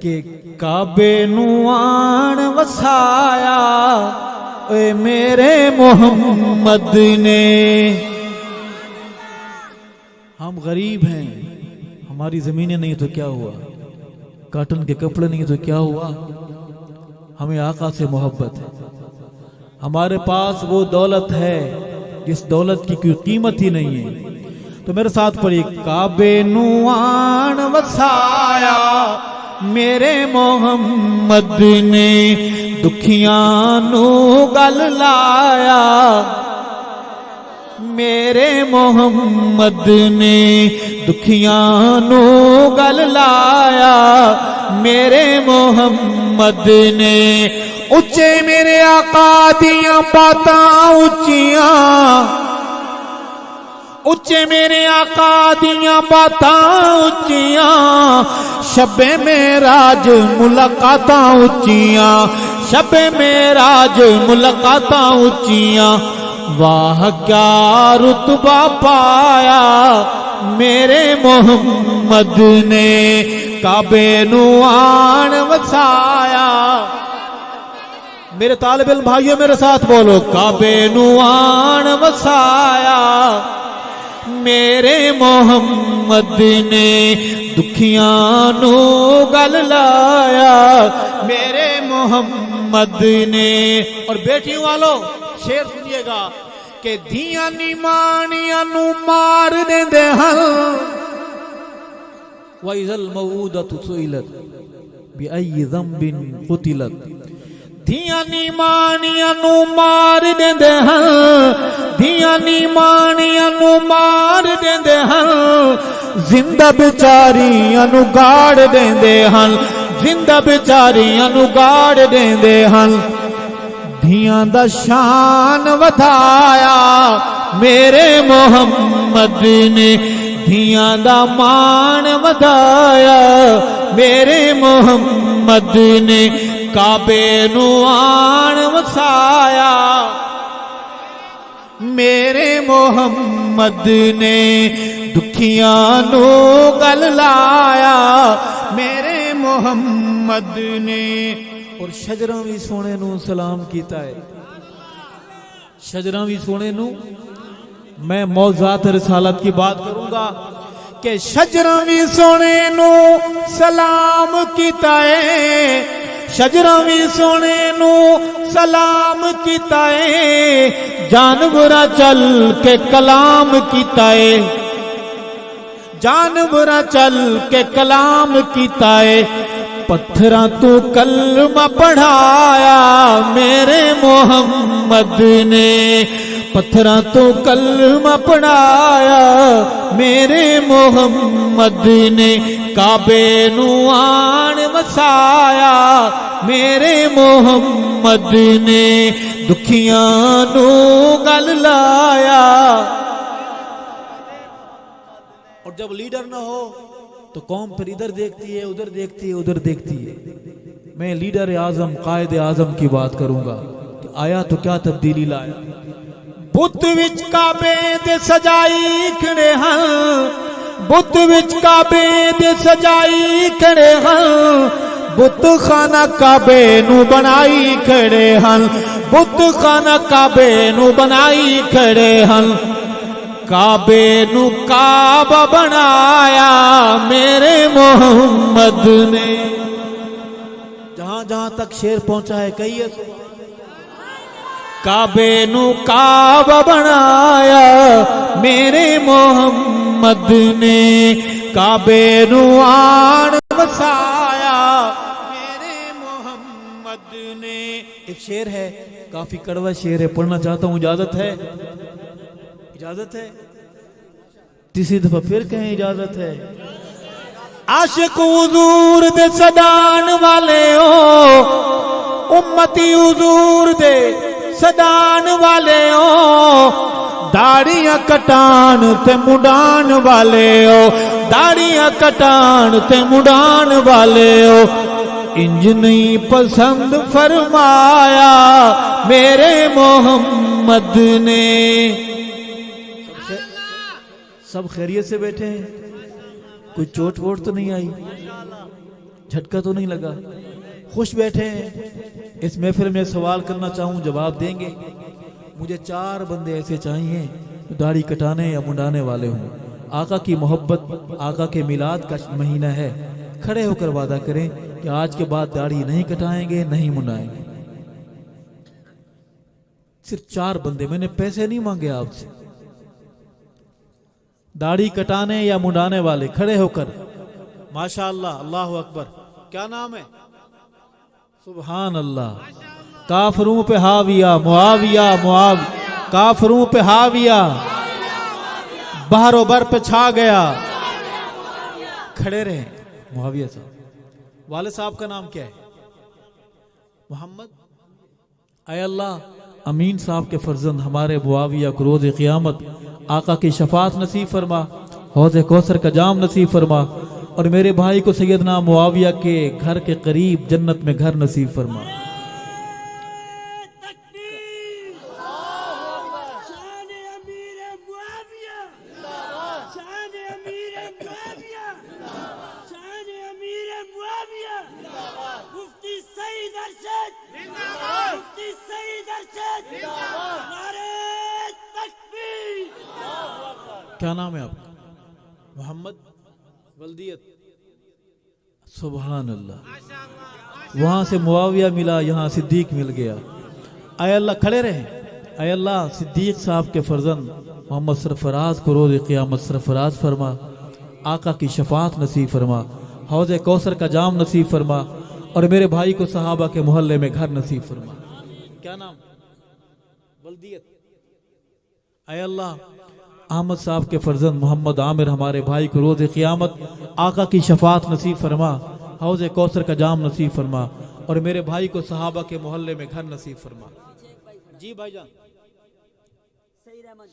کہ کعبے نو آن وسایا اے میرے محمد نے۔ ہم غریب ہیں، ہماری زمینیں نہیں تو کیا ہوا، کاٹن کے کپڑے نہیں تو کیا ہوا، ہمیں آقا سے محبت ہے۔ ہمارے پاس وہ دولت ہے جس دولت کی کوئی قیمت ہی نہیں ہے۔ تو میرے ساتھ پڑھی، کعبے نو آن وسایا میرے محمد نے، دکھیاں نو گل لایا میرے محمد نے، دکھیاں نو گل لایا میرے محمد نے۔ اچے میرے آقا دیاں باتاں اچیاں، اچے میرے آقا دیاں باتاں اچیاں، شب معراج ملاقاتاں اچیاں، شب معراج ملاقاتاں اچیاں۔ واہ کیا رتبہ پایا میرے محمد نے، کعبے نو آن وسایا۔ میرے طالب علم بھائیوں میرے ساتھ بولو، کعبے نو آن وسایا میرے محمد نے، دکھیاں نو گل لایا میرے محمد نے۔ اور بیٹیوں والو شعر سنیے گا کہ دھیاں نیمانیاں نو مار دیندے ہن، وَإِذَا الْمَوْءُودَةُ سُئِلَتْ بِأَيِّ ذَنبٍ قُتِلَتْ۔ دھیاں نیمانیاں نو مار دیندے ہن، دھیاں نیمانیاں نو مار دیندے ہن، زندہ بیچاریاں نو گاڑ دیندے ہن، زندہ بیچاریاں نو گاڑ دیندے ہن۔ دھیاں دا شان ودھایا میرے محمد نے، دھیاں دا مان ودھایا میرے محمد نے، کعبے نو آن وسایا میرے محمد نے، دکھیاں نو گل لایا میرے محمد نے۔ اور شجراں بھی سونے نو سلام کیتا ہے، شجراں بھی سونے نو۔ میں موضوعات رسالت کی بات کروں گا کہ شجراں بھی سونے نو سلام کیتا ہے، شجراں بھی سونے نو سلام کیتا ہے، جانوراں چل کے کلام کیتا ہے، جانوراں چل کے کلام کیتا ہے، پتھراں تو کلمہ پڑھایا میرے محمد نے، پتھراں تو کلمہ پڑھایا میرے محمد نے، کعبے نو آن وسایا میرے محمد نے، دکھیاں نو گل لایا۔ اور جب لیڈر نہ ہو تو قوم پھر ادھر دیکھتی ہے، ادھر دیکھتی ہے، ادھر دیکھتی ہے۔ میں لیڈر اعظم قائد اعظم کی بات کروں گا کہ آیا تو کیا تبدیلی لایا۔ بت وچ کعبے دے سجائی کھڑے ہن، بت وچ کعبے دے سجائی کھڑے ہن، بت خانہ کعبے نو بنائی کھڑے ہن، بت خانہ کعبے نو بنائی کھڑے ہن، کعبے نو کعبہ بنایا میرے محمد نے۔ جہاں جہاں تک شعر پہنچا ہے کہیے کعبے نو کعبہ بنایا میرے محمد نے، کعبے نو آن وسایا میرے محمد نے۔ ایک شعر ہے، کافی کڑوا شعر ہے، پڑھنا چاہتا ہوں، اجازت ہے؟ اجازت ہے؟ تیسری دفعہ پھر کہیں اجازت ہے؟ عاشق حضور دے صدان والے ہو، امتی حضور دے صدان والے ہو، داڑیاں کٹان تے مڈان والے ہو، داڑیاں کٹان تے مڈان والے ہو، انج نہیں پسند فرمایا میرے محمد نے۔ سب خیریت سے بیٹھے ہیں؟ کوئی چوٹ ووٹ تو نہیں آئی؟ झटका तो नहीं लगा? खुश बैठे हैं। इस महफिल में सवाल करना चाहूँ, जवाब देंगे? मुझे 4 बंदे ऐसे चाहिए जो दाढ़ी कटाने या मुंडाने वाले हों। आका की मोहब्बत, आका के मिलाद का महीना है। खड़े होकर वादा करें कि आज के बाद दाढ़ी नहीं कटाएंगे, नहीं मुंडाएंगे। सिर्फ 4 बंदे, मैंने पैसे नहीं मांगे आपसे। दाढ़ी कटाने या मुंडाने वाले खड़े होकर। माशाअल्लाह, अल्लाह अकबर। क्या नाम है? सुभान अल्लाह। काफरों पे हाविया मुआविया, काफरों पे हाविया, बहरो बर पे छा गया। खड़े रहे मुआविया साहब। वाले साहब का नाम क्या है? मोहम्मद। ऐ अल्लाह, अमीन साहब के फर्जंद हमारे मुआविया को रोज़ क़यामत आका की शफात नसीब फरमा, हौज़ कौसर का जाम नसीब फरमा, और मेरे भाई को सैयदना मुआविया के घर के करीब जन्नत में घर नसीब फरमा। क्या नाम है आपका? मोहम्मद वल्दियत। सुभान अल्लाह। वहां से मुआविया मिला, यहाँ सिद्दीक मिल गया। आय अल्लाह, खड़े रहे। आय अल्लाह, सिद्दीक साहब के फर्जंद मोहम्मद सरफराज को रोज़ क़यामत सरफराज फरमा, आका की शफात नसीब फरमा, हौज़ कौसर का जाम नसीब फरमा, और मेरे भाई को सहाबा के मोहल्ले में घर नसीब फरमा। क्या नाम? वल्दियत। आय अल्लाह, अहमद साहब के फर्जंद मोहम्मद आमिर हमारे भाई को रोज़ क़यामत आका की शफात नसीब फरमा, हौज़ कौसर का जाम नसीब फरमा, और मेरे भाई को सहाबा के मोहल्ले में घर नसीब फरमा। जी भाईजान।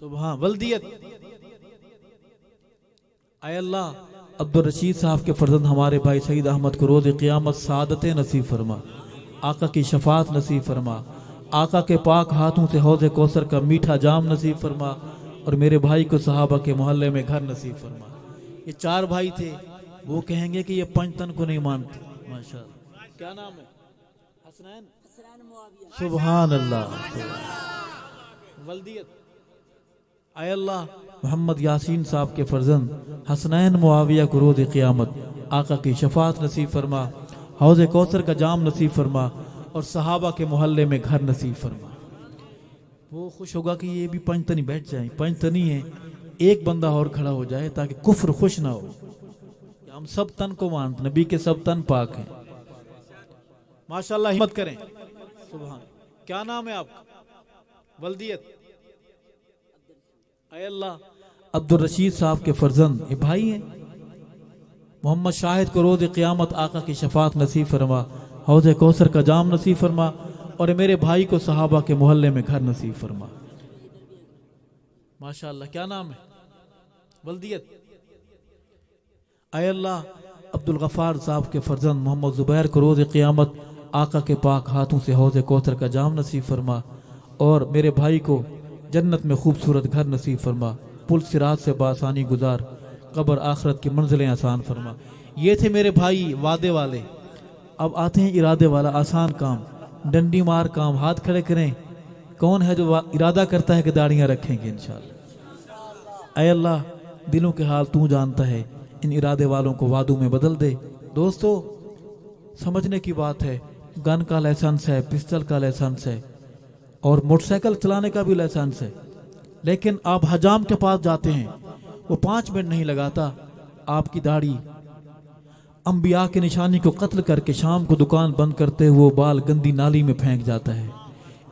सुभान वल्दियत। आय अल्लाह, अब्दुल रशीद साहब के फर्जंद हमारे भाई सईद अहमद को रोज़ क़यामत सादतें नसीब फरमा, आका की शफात नसीब फरमा, आका के पाक हाथों से हौज़ कौसर का मीठा जाम नसीब फरमा, और मेरे भाई को सहाबा के मोहल्ले में घर नसीब फरमा। ये 4 भाई थे। वो कहेंगे कि ये पंचतन को नहीं मानते। माशाअल्लाह। क्या नाम है? हसनैन। सुभान अल्लाह। वल्दियत। आय अल्लाह, मोहम्मद यासीन साहब के फर्जंद हसनैन मुआविया को रोज़ क़यामत आका की शफात नसीब फरमा, हौज़ कौसर का जाम नसीब फरमा, और सहाबा के मोहल्ले में घर नसीब फरमा। वो खुश होगा कि ये भी पंचतनी बैठ जाए। पंचतनी है, एक बंदा और खड़ा हो जाए ताकि कुफ्र खुश ना हो। हम सब तन को मानते, नबी के सब तन पाक हैं। माशाअल्लाह, हिम्मत करें। सुभान। क्या नाम है आपका? वल्दियत। ऐ अल्लाह, अब्दुल रशीद साहब के फर्जंद ये भाई हैं। मोहम्मद शाहिद को रोज़ क़यामत आका की शफात नसीब फरमा, हौज़ कौसर का जाम नसीब फरमा, और मेरे भाई को सहाबा के मोहल्ले में घर नसीब फरमा। माशाअल्लाह। क्या नाम है? वल्दियत। ऐ अल्लाह, अब्दुल गफ्फार साहब के फर्जंद मोहम्मद ज़ुबैर को रोज़ क़यामत आका के पाक हाथों से हौज़ कौसर का जाम नसीब फरमा, और मेरे भाई को जन्नत में खूबसूरत घर नसीब फरमा, पुल सिरात से बासानी गुजार, कब्र आखरत की मंजिलें आसान फरमा। ये थे मेरे भाई वादे वाले। अब आते हैं इरादे वाला। आसान काम, डंडी मार काम। हाथ खड़े करें। कौन है जो इरादा करता है कि दाढ़ियां रखेंगे इंशाअल्लाह? ऐ अल्लाह, दिलों के हाल तू जानता है, इन इरादे वालों को वादों में बदल दे। दोस्तों, समझने की बात है, गन का लाइसेंस है, पिस्टल का लाइसेंस है, और मोटरसाइकिल चलाने का भी लाइसेंस है, लेकिन आप हजाम के पास जाते हैं, वो 5 मिनट नहीं लगाता, आपकी दाढ़ी अंबिया की निशानी को कत्ल करके शाम को दुकान बंद करते हुए बाल गंदी नाली में फेंक जाता है।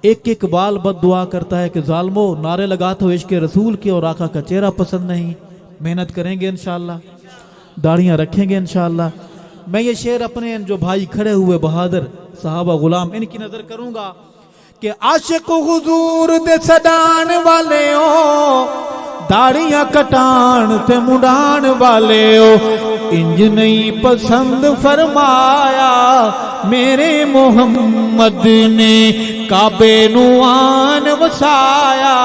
एक एक बाल बद दुआ करता है कि जालमो, नारे लगाते हो इश्क रसूल के और आका का चेहरा पसंद नहीं। मेहनत करेंगे इंशाअल्लाह, दाढ़ियां रखेंगे इंशाअल्लाह। मैं ये शेर अपने जो भाई खड़े हुए बहादुर सहाबा गुलाम, इनकी नजर करूंगा कि आशिक हुजूर दे सदान वाले हो, दाढ़ियां कटान ते मुंडान वाले हो, इंज नहीं पसंद फरमाया मेरे मोहम्मद ने, काबे नू आन वसाया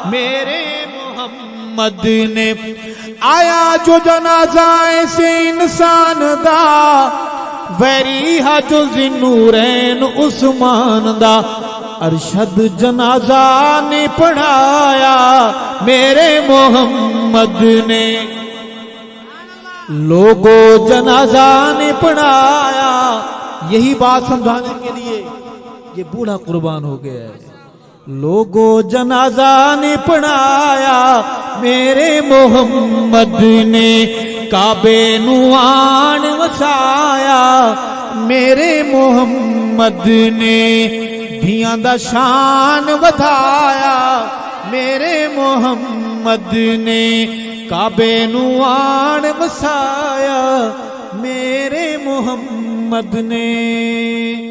मेरे मोहम्मद ने। आया जो जनाजा ऐसे इंसान दा, ویری جو ذنورین عثمان دا ارشد جنازہ نے پڑھایا میرے محمد نے لوگو جنازہ نے پڑھایا یہی بات سمجھانے کے لیے یہ بوڑھا قربان ہو گیا ہے لوگو جنازہ نے پڑھایا میرے محمد نے کعبے نوان وسایا میرے محمد نے دھیاں دا شان ودھایا میرے محمد نے کعبے نوان وسایا میرے محمد نے